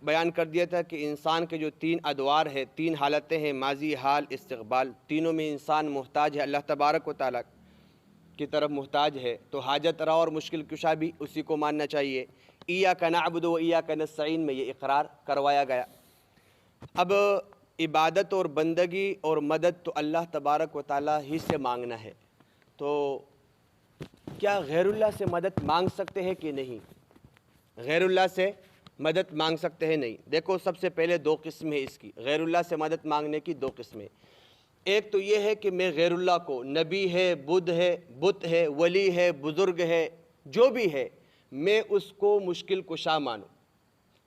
بیان کر دیا تھا کہ انسان کے جو 3 ادوار ہیں، 3 حالتیں ہیں، ماضی، حال، استقبال، تینوں میں انسان محتاج ہے، اللہ تبارک و تعالیٰ کی طرف محتاج ہے، تو حاجت روا اور مشکل کشا بھی اسی کو ماننا چاہیے۔ ایاک نعبد و ایاک نستعین میں یہ اقرار کروایا گیا۔ اب عبادت اور بندگی اور مدد تو اللہ تبارک و تعالیٰ ہی سے مانگنا ہے، تو کیا غیر اللہ سے مدد مانگ سکتے ہیں کہ نہیں؟ غیر اللہ سے مدد مانگ سکتے ہیں نہیں؟ دیکھو، سب سے پہلے 2 قسم ہے اس کی، غیر اللہ سے مدد مانگنے کی 2 قسمیں۔ ایک تو یہ ہے کہ میں غیر اللہ کو، نبی ہے، بت ہے، ولی ہے، بزرگ ہے، جو بھی ہے، میں اس کو مشکل کشا مانوں،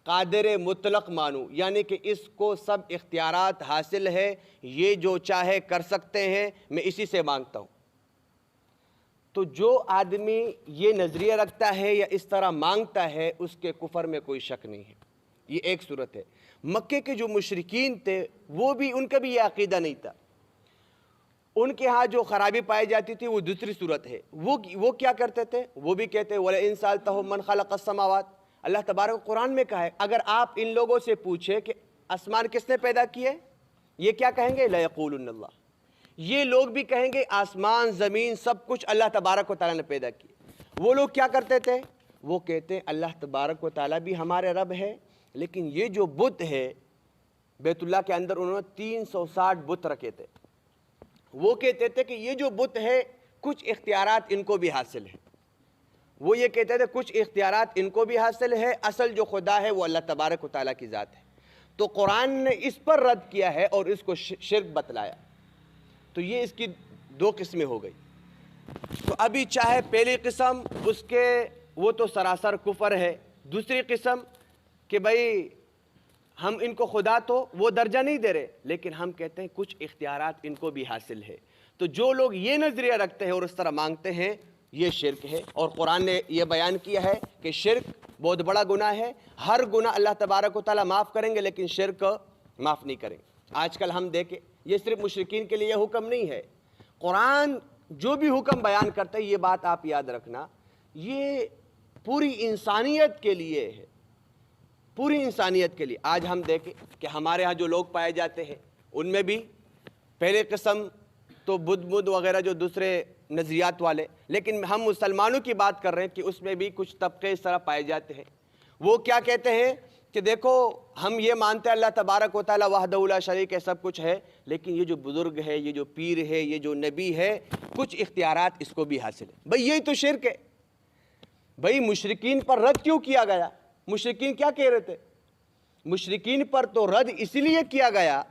قادر مطلق مانوں، یعنی کہ اس کو سب اختیارات حاصل ہے، یہ جو چاہے کر سکتے ہیں، میں اسی سے مانگتا ہوں۔ تو جو آدمی یہ نظریہ رکھتا ہے یا اس طرح مانگتا ہے، اس کے کفر میں کوئی شک نہیں ہے۔ یہ ایک صورت ہے۔ مکے کے جو مشرکین تھے، وہ بھی، ان کا بھی یہ عقیدہ نہیں تھا۔ ان کے ہاں جو خرابی پائی جاتی تھی وہ دوسری صورت ہے۔ وہ کیا کرتے تھے؟ وہ بھی کہتے وَلَئِن سَأَلْتَهُم مَّن خَلَقَ السَّمَاوَاتِ، اللہ تبارک قرآن میں کہا ہے اگر آپ ان لوگوں سے پوچھے کہ آسمان کس نے پیدا کیے، یہ کیا کہیں گے؟ لَيَقُولُنَّ اللَّهُ۔ یہ لوگ بھی کہیں گے آسمان زمین سب کچھ اللہ تبارک و تعالیٰ نے پیدا کیے۔ وہ لوگ کیا کرتے تھے؟ وہ کہتے ہیں اللہ تبارک و تعالیٰ بھی ہمارے رب ہے، لیکن یہ جو بت ہے بیت اللہ کے اندر، انہوں نے 360 بت رکھے تھے۔ وہ کہتے تھے کہ یہ جو بت ہے کچھ اختیارات ان کو بھی حاصل ہے۔ وہ یہ کہتے تھے کچھ اختیارات ان کو بھی حاصل ہے، اصل جو خدا ہے وہ اللہ تبارک و تعالیٰ کی ذات ہے۔ تو قرآن نے اس پر رد کیا ہے اور اس کو شرک بتلایا۔ تو یہ اس کی 2 قسمیں ہو گئی۔ تو ابھی چاہے پہلی قسم اس کے وہ تو سراسر کفر ہے، دوسری قسم کہ بھائی ہم ان کو خدا تو وہ درجہ نہیں دے رہے، لیکن ہم کہتے ہیں کچھ اختیارات ان کو بھی حاصل ہے۔ تو جو لوگ یہ نظریہ رکھتے ہیں اور اس طرح مانگتے ہیں، یہ شرک ہے۔ اور قرآن نے یہ بیان کیا ہے کہ شرک بہت بڑا گناہ ہے۔ ہر گناہ اللہ تبارک و تعالیٰ معاف کریں گے، لیکن شرک معاف نہیں کریں گے۔ آج کل ہم دیکھیں، یہ صرف مشرکین کے لیے یہ حکم نہیں ہے، قرآن جو بھی حکم بیان کرتا ہے، یہ بات آپ یاد رکھنا، یہ پوری انسانیت کے لیے ہے، پوری انسانیت کے لیے۔ آج ہم دیکھیں کہ ہمارے ہاں جو لوگ پائے جاتے ہیں، ان میں بھی پہلے قسم تو بدھ وغیرہ جو دوسرے نظریات والے، لیکن ہم مسلمانوں کی بات کر رہے ہیں کہ اس میں بھی کچھ طبقے اس طرح پائے جاتے ہیں۔ وہ کیا کہتے ہیں کہ دیکھو ہم یہ مانتے ہیں اللہ تبارک و تعالیٰ وحدہ لا شریک ہے، سب کچھ ہے، لیکن یہ جو بزرگ ہے، یہ جو پیر ہے، یہ جو نبی ہے، کچھ اختیارات اس کو بھی حاصل ہے۔ بھئی یہی تو شرک ہے۔ بھئی مشرکین پر رد کیوں کیا گیا؟ مشرکین کیا کہہ رہے تھے؟ مشرکین پر تو رد اس لیے کیا گیا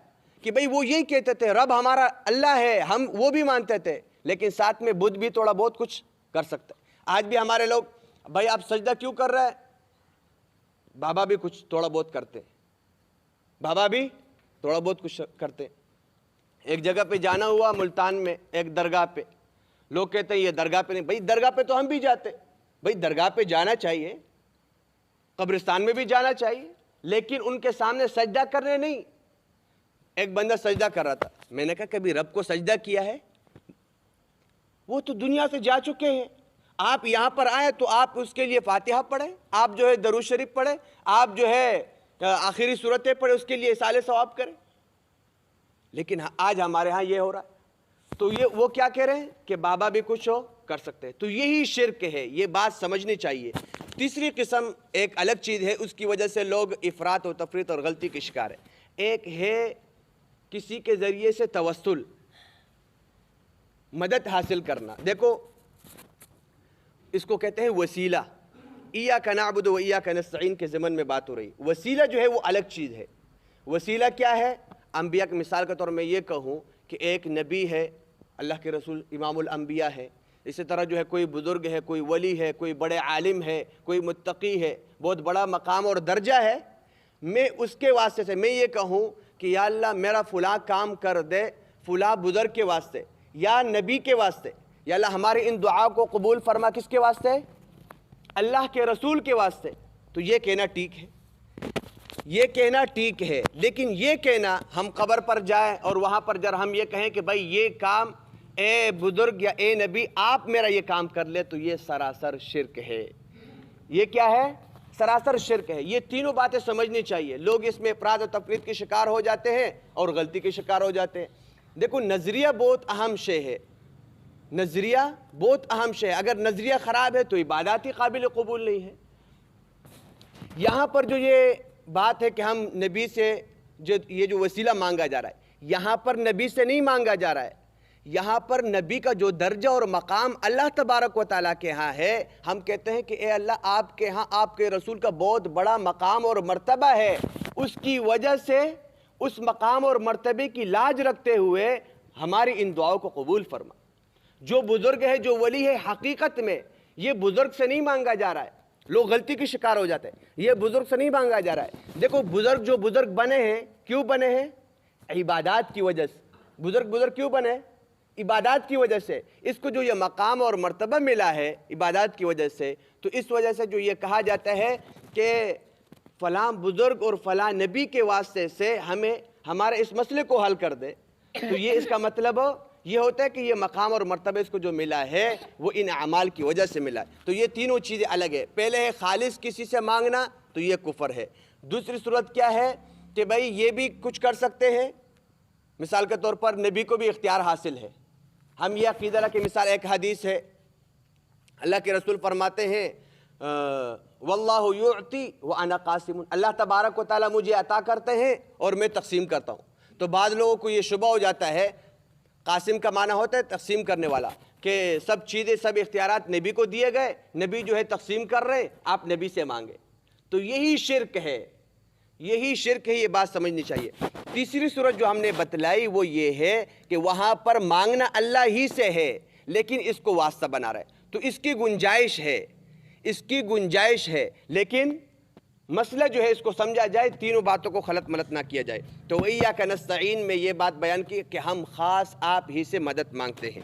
کہ بھئی وہ یہی کہتے تھے رب ہمارا اللہ ہے، ہم وہ بھی مانتے تھے، لیکن ساتھ میں بدھ بھی تھوڑا بہت کچھ کر سکتا ہے۔ آج بھی ہمارے لوگ، بھئی آپ سجدہ کیوں کر رہے ہیں؟ بابا بھی کچھ تھوڑا بہت کرتے ہیں، بابا بھی تھوڑا بہت کچھ کرتے ہیں۔ ایک جگہ پہ جانا ہوا ملتان میں، ایک درگاہ پہ، لوگ کہتے ہیں یہ درگاہ پہ نہیں۔ بھئی درگاہ پہ تو ہم بھی جاتے، بھئی درگاہ پہ جانا چاہیے، قبرستان میں بھی جانا چاہیے، لیکن ان کے سامنے سجدہ کرنے نہیں۔ ایک بندہ سجدہ کر رہا تھا، میں نے کہا کبھی رب کو سجدہ کیا ہے؟ وہ تو دنیا سے جا چکے ہیں، آپ یہاں پر آئے تو آپ اس کے لیے فاتحہ پڑھیں، آپ جو ہے درود شریف پڑھیں، آپ جو ہے آخری صورتیں پڑھیں، اس کے لیے اصالہ ثواب کریں۔ لیکن آج ہمارے ہاں یہ ہو رہا ہے۔ تو یہ وہ کیا کہہ رہے ہیں کہ بابا بھی کچھ ہو کر سکتے ہیں۔ تو یہی شرک ہے، یہ بات سمجھنی چاہیے۔ تیسری قسم ایک الگ چیز ہے، اس کی وجہ سے لوگ افراط و تفریط اور غلطی کے شکار ہیں۔ ایک ہے کسی کے ذریعے سے توسل، مدد حاصل کرنا۔ دیکھو اس کو کہتے ہیں وسیلہ۔ ایاک نعبد و ایاک نستعین کے ضمن میں بات ہو رہی۔ وسیلہ جو ہے وہ الگ چیز ہے۔ وسیلہ کیا ہے؟ انبیاء کی مثال کے طور میں یہ کہوں کہ ایک نبی ہے، اللہ کے رسول امام الانبیاء ہے، اسی طرح جو ہے کوئی بزرگ ہے، کوئی ولی ہے، کوئی بڑے عالم ہے، کوئی متقی ہے، بہت بڑا مقام اور درجہ ہے، میں اس کے واسطے سے میں یہ کہوں کہ یا اللہ میرا فلاں کام کر دے فلاں بزرگ کے واسطے یا نبی کے واسطے، یا اللہ ہماری ان دعا کو قبول فرما، کس کے واسطے؟ اللہ کے رسول کے واسطے، تو یہ کہنا ٹھیک ہے، یہ کہنا ٹھیک ہے۔ لیکن یہ کہنا ہم قبر پر جائیں اور وہاں پر جب ہم یہ کہیں کہ بھائی یہ کام اے بزرگ یا اے نبی آپ میرا یہ کام کر لے، تو یہ سراسر شرک ہے۔ یہ کیا ہے؟ سراسر شرک ہے۔ یہ تینوں باتیں سمجھنی چاہیے، لوگ اس میں افراد و تفرید کے شکار ہو جاتے ہیں اور غلطی کے شکار ہو جاتے ہیں۔ دیکھو نظریہ بہت اہم شے ہے، نظریہ بہت اہم شے ہے، اگر نظریہ خراب ہے تو عبادات ہی قابل قبول نہیں ہے۔ یہاں پر جو یہ بات ہے کہ ہم نبی سے یہ جو وسیلہ مانگا جا رہا ہے، یہاں پر نبی سے نہیں مانگا جا رہا ہے، یہاں پر نبی کا جو درجہ اور مقام اللہ تبارک و تعالیٰ کے ہاں ہے، ہم کہتے ہیں کہ اے اللہ آپ کے ہاں آپ کے رسول کا بہت بڑا مقام اور مرتبہ ہے، اس کی وجہ سے اس مقام اور مرتبے کی لاج رکھتے ہوئے ہماری ان دعاؤں کو قبول فرما۔ جو بزرگ ہے جو ولی ہے، حقیقت میں یہ بزرگ سے نہیں مانگا جا رہا ہے، لوگ غلطی کے شکار ہو جاتے ہیں، یہ بزرگ سے نہیں مانگا جا رہا ہے۔ دیکھو بزرگ جو بزرگ بنے ہیں کیوں بنے ہیں؟ عبادات کی وجہ سے۔ بزرگ کیوں بنے؟ عبادات کی وجہ سے۔ اس کو جو یہ مقام اور مرتبہ ملا ہے عبادات کی وجہ سے، تو اس وجہ سے جو یہ کہا جاتا ہے کہ فلاں بزرگ اور فلاں نبی کے واسطے سے ہمیں ہمارے اس مسئلے کو حل کر دے، تو یہ اس کا مطلب یہ ہوتا ہے کہ یہ مقام اور مرتبہ اس کو جو ملا ہے وہ ان اعمال کی وجہ سے ملا ہے۔ تو یہ تینوں چیزیں الگ ہے۔ پہلے ہے خالص کسی سے مانگنا، تو یہ کفر ہے۔ دوسری صورت کیا ہے کہ بھائی یہ بھی کچھ کر سکتے ہیں، مثال کے طور پر نبی کو بھی اختیار حاصل ہے۔ ہم یہ عقیدہ رکھیں، مثال ایک حدیث ہے، اللہ کے رسول فرماتے ہیں واللہ یعطی وانا قاسم، اللہ تبارک و تعالیٰ مجھے عطا کرتے ہیں اور میں تقسیم کرتا ہوں۔ تو بعض لوگوں کو یہ شبہ ہو جاتا ہے، قاسم کا معنی ہوتا ہے تقسیم کرنے والا، کہ سب چیزیں سب اختیارات نبی کو دیے گئے، نبی جو ہے تقسیم کر رہے ہیں، آپ نبی سے مانگے، تو یہی شرک ہے، یہی شرک ہے، یہ بات سمجھنی چاہیے۔ تیسری صورت جو ہم نے بتلائی وہ یہ ہے کہ وہاں پر مانگنا اللہ ہی سے ہے لیکن اس کو واسطہ بنا رہا ہے، تو اس کی گنجائش ہے، اس کی گنجائش ہے، لیکن مسئلہ جو ہے اس کو سمجھا جائے، تینوں باتوں کو خلط ملط نہ کیا جائے۔ تو وَإِيَّاكَ نَسْتَعِينُ میں یہ بات بیان کی کہ ہم خاص آپ ہی سے مدد مانگتے ہیں۔